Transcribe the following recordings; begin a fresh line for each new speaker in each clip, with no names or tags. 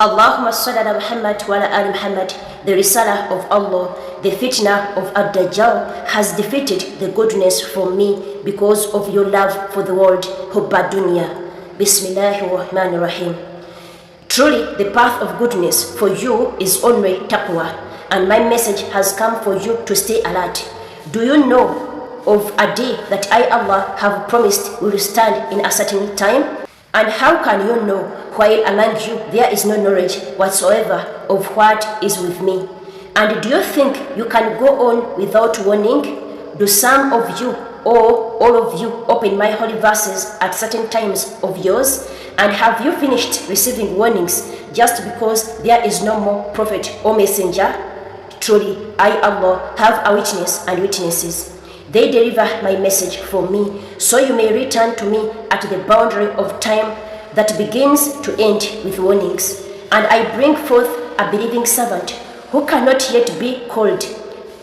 Allahumma salli ala Muhammad wa ala ali Muhammad. The Risalah of Allah, the FITNA of AD-DAJJAL has defeated the goodness from me because of your love for the world. Hubba dunya. Bismillahir-Rahmanir-Rahim. Truly, the path of goodness for you is only taqwa, and my message has come for you to stay alert. Do you know of a day that I, Allah, have promised will stand in a certain time? And how can you know while among you there is no knowledge whatsoever of what is with me? And do you think you can go on without warning? Do some of you or all of you open my holy verses at certain times of yours? And have you finished receiving warnings just because there is no more prophet or messenger? Truly, I, Allah, have a witness and witnesses. They deliver my message for me, so you may return to me at the boundary of time that begins to end with warnings. And I bring forth a believing servant who cannot yet be called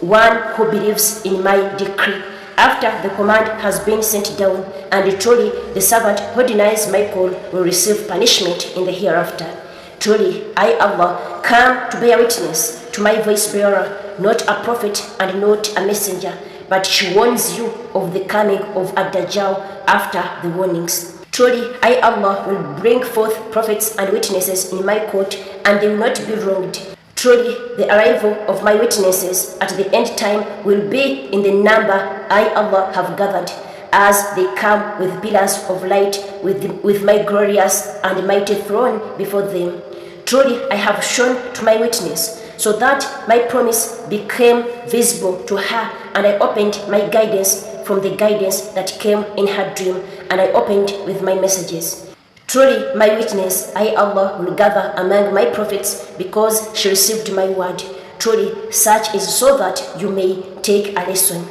one who believes in my decree after the command has been sent down, and truly the servant who denies my call will receive punishment in the hereafter. Truly, I, Allah, come to bear witness to my voice bearer, not a prophet and not a messenger, but she warns you of the coming of AD-DAJJAL after the warnings. Truly, I, Allah, will bring forth prophets and witnesses in my court, and they will not be wronged. Truly, the arrival of my witnesses at the end time will be in the number I, Allah, have gathered, as they come with pillars of light with my glorious and mighty throne before them. Truly, I have shown to my witness, so that my promise became visible to her, and I opened my guidance from the guidance that came in her dream, and I opened with my messages. Truly, my witness, I, Allah, will gather among my prophets because she received my word. Truly, such is so that you may take a lesson.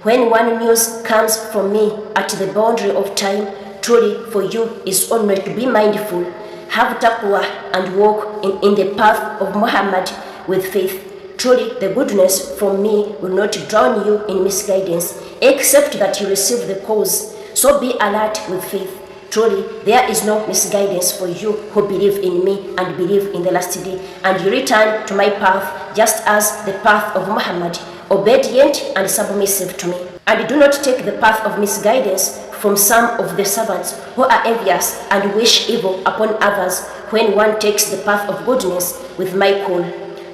When one news comes from me at the boundary of time, truly for you is only to be mindful, have taqwa, and walk in the path of Muhammad with faith. Truly, the goodness from me will not drown you in misguidance, except that you receive the cause. So be alert with faith. Truly, there is no misguidance for you who believe in me and believe in the last day, and you return to my path just as the path of Muhammad, obedient and submissive to me. And do not take the path of misguidance from some of the servants who are envious and wish evil upon others when one takes the path of goodness with my call.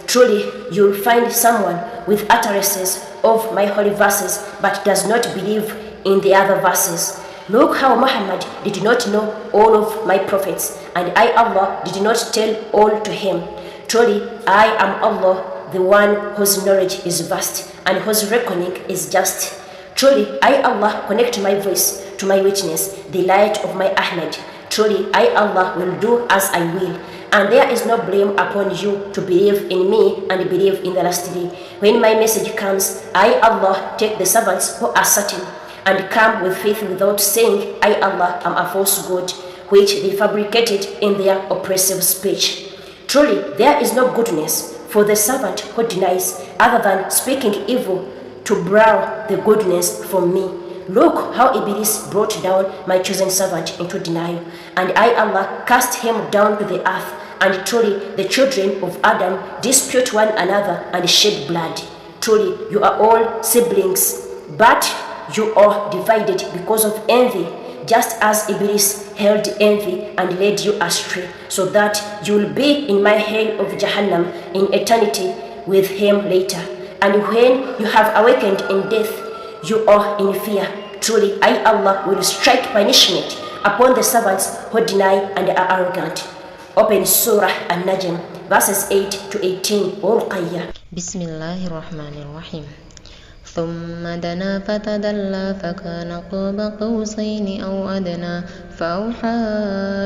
Truly, you will find someone with utterances of my holy verses but does not believe in the other verses. Look how Muhammad did not know all of my prophets, and I, Allah, did not tell all to him. Truly, I am Allah, the one whose knowledge is vast and whose reckoning is just. Truly, I, Allah, connect my voice to my witness, the light of my Ahmed. Truly, I, Allah, will do as I will, and there is no blame upon you to believe in me and believe in the last day. When my message comes, I, Allah, take the servants who are certain and come with faith without saying, I, Allah, am a false god, which they fabricated in their oppressive speech. Truly, there is no goodness for the servant who denies, other than speaking evil to brow the goodness from me. Look how Iblis brought down my chosen servant into denial, and I, Allah, cast him down to the earth, and truly the children of Adam dispute one another and shed blood. Truly, you are all siblings, but you are divided because of envy, just as Iblis held envy and led you astray, so that you will be in my hell of Jahannam in eternity with him later. And when you have awakened in death, you are in fear. Truly, I, Allah, will strike punishment upon the servants who deny and are arrogant. Open Surah An-Najm, verses 8 to 18, Al-Qayyah.
Bismillahirrahmanirrahim. ثم دنا فتدلى فكان قاب قوسين أو أدنى فأوحى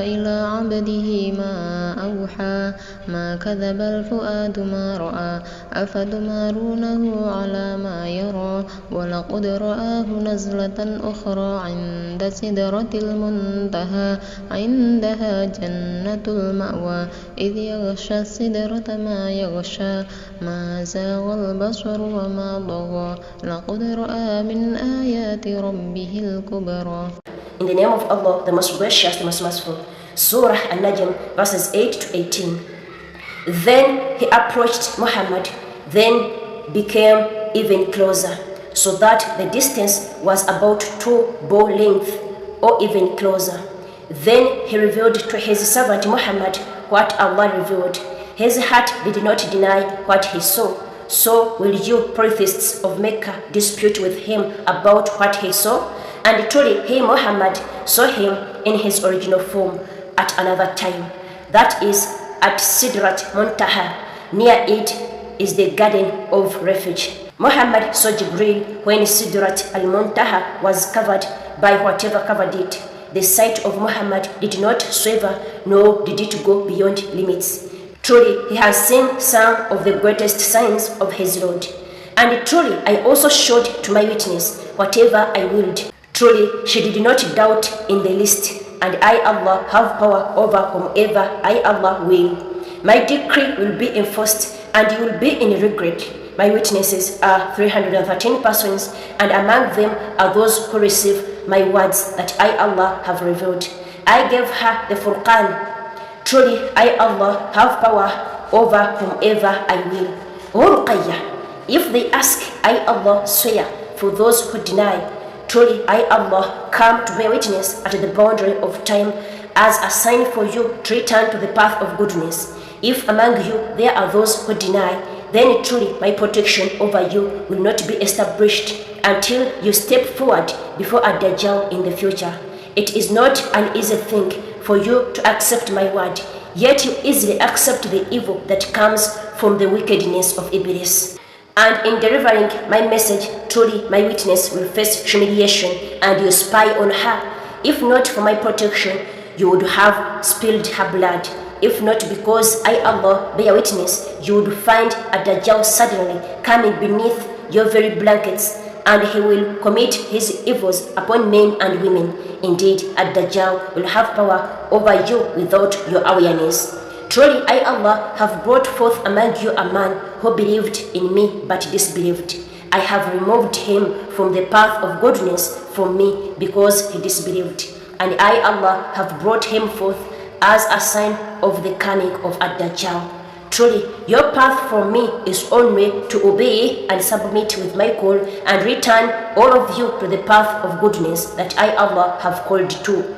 إلى عبده ما أوحى ما كذب الفؤاد ما رأى أفتمارونه على ما يرى ولقد رآه نزلة أخرى عند سدرة المنتهى عندها جنة المأوى إذ يغشى السدرة ما يغشى ما زاغ البصر وما طغى لقد رأى من آيات ربه الكبرى.
In the name of Allah, the most gracious, the most merciful. Surah An-Najm, verses 8 to 18. Then he approached Muhammad, then became even closer, so that the distance was about 2 bow length or even closer. Then he revealed to his servant Muhammad what Allah revealed. His heart did not deny what he saw. So will you polytheists of Mecca dispute with him about what he saw? And truly he, Muhammad, saw him in his original form at another time. That is at Sidrat Muntaha. Near it is the Garden of Refuge. Muhammad saw Jibril when Sidrat al-Muntaha was covered by whatever covered it. The sight of Muhammad did not swerve, nor did it go beyond limits. Truly, he has seen some of the greatest signs of his Lord. And truly, I also showed to my witness whatever I willed. Truly, she did not doubt in the least, and I, Allah, have power over whomever I, Allah, will. My decree will be enforced, and you will be in regret. My witnesses are 313 persons, and among them are those who receive my words that I, Allah, have revealed. I gave her the Furqan. Truly, I, Allah, have power over whomever I will. O Ruqayyah, if they ask, I, Allah, swear for those who deny. Truly, I, Allah, come to bear witness at the boundary of time as a sign for you to return to the path of goodness. If among you there are those who deny, then truly my protection over you will not be established until you step forward before AD-DAJJAL in the future. It is not an easy thing for you to accept my word, yet you easily accept the evil that comes from the wickedness of Iblis. And in delivering my message, truly my witness will face humiliation, and you spy on her. If not for my protection, you would have spilled her blood. If not because I, Allah, bear witness, you would find AD-DAJJAL suddenly coming beneath your very blankets, and he will commit his evils upon men and women. Indeed, AD-DAJJAL will have power over you without your awareness. Truly, I, Allah, have brought forth among you a man who believed in me but disbelieved. I have removed him from the path of goodness from me because he disbelieved. And I, Allah, have brought him forth as a sign of the coming of AD-DAJJAL. Truly, your path from me is only to obey and submit with my call and return all of you to the path of goodness that I, Allah, have called to.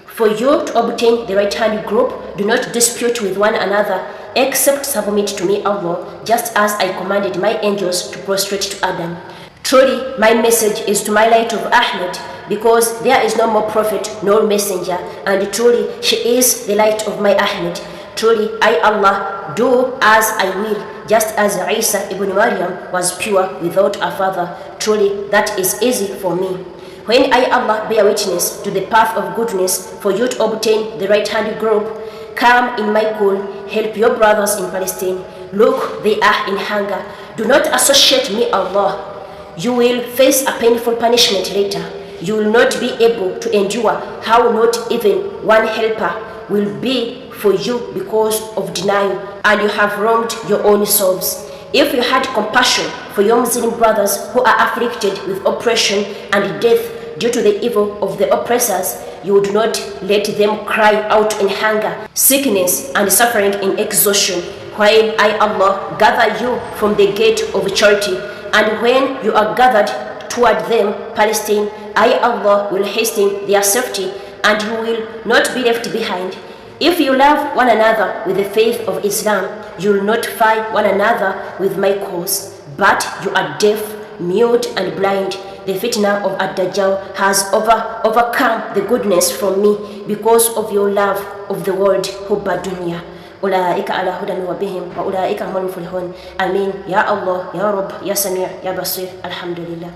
For you to obtain the right-hand group, do not dispute with one another, except submit to me, Allah, just as I commanded my angels to prostrate to Adam. Truly, my message is to my light of Ahmed, because there is no more prophet nor messenger, and truly she is the light of my Ahmed. Truly, I, Allah, do as I will, just as Isa ibn Maryam was pure without a father. Truly, that is easy for me. When I, Allah, bear witness to the path of goodness for you to obtain the right-hand group, come in my call, help your brothers in Palestine. Look, they are in hunger. Do not associate me, Allah. You will face a painful punishment later. You will not be able to endure how not even one helper will be for you because of denial, and you have wronged your own souls. If you had compassion for your Muslim brothers who are afflicted with oppression and death due to the evil of the oppressors, you would not let them cry out in hunger, sickness, and suffering in exhaustion, while I, Allah, gather you from the gate of charity. And when you are gathered toward them, Palestine, I, Allah, will hasten their safety, and you will not be left behind. If you love one another with the faith of Islam, you will not fight one another with my cause, but you are deaf, mute, and blind. The fitna of AD-DAJJAL has overcome the goodness from me because of your love of the world, hubba dunya. أولئك على هدى وبهم وأولئك هم المفلحون. آمين يا الله يا رب يا سميع يا بصير. الحمد لله.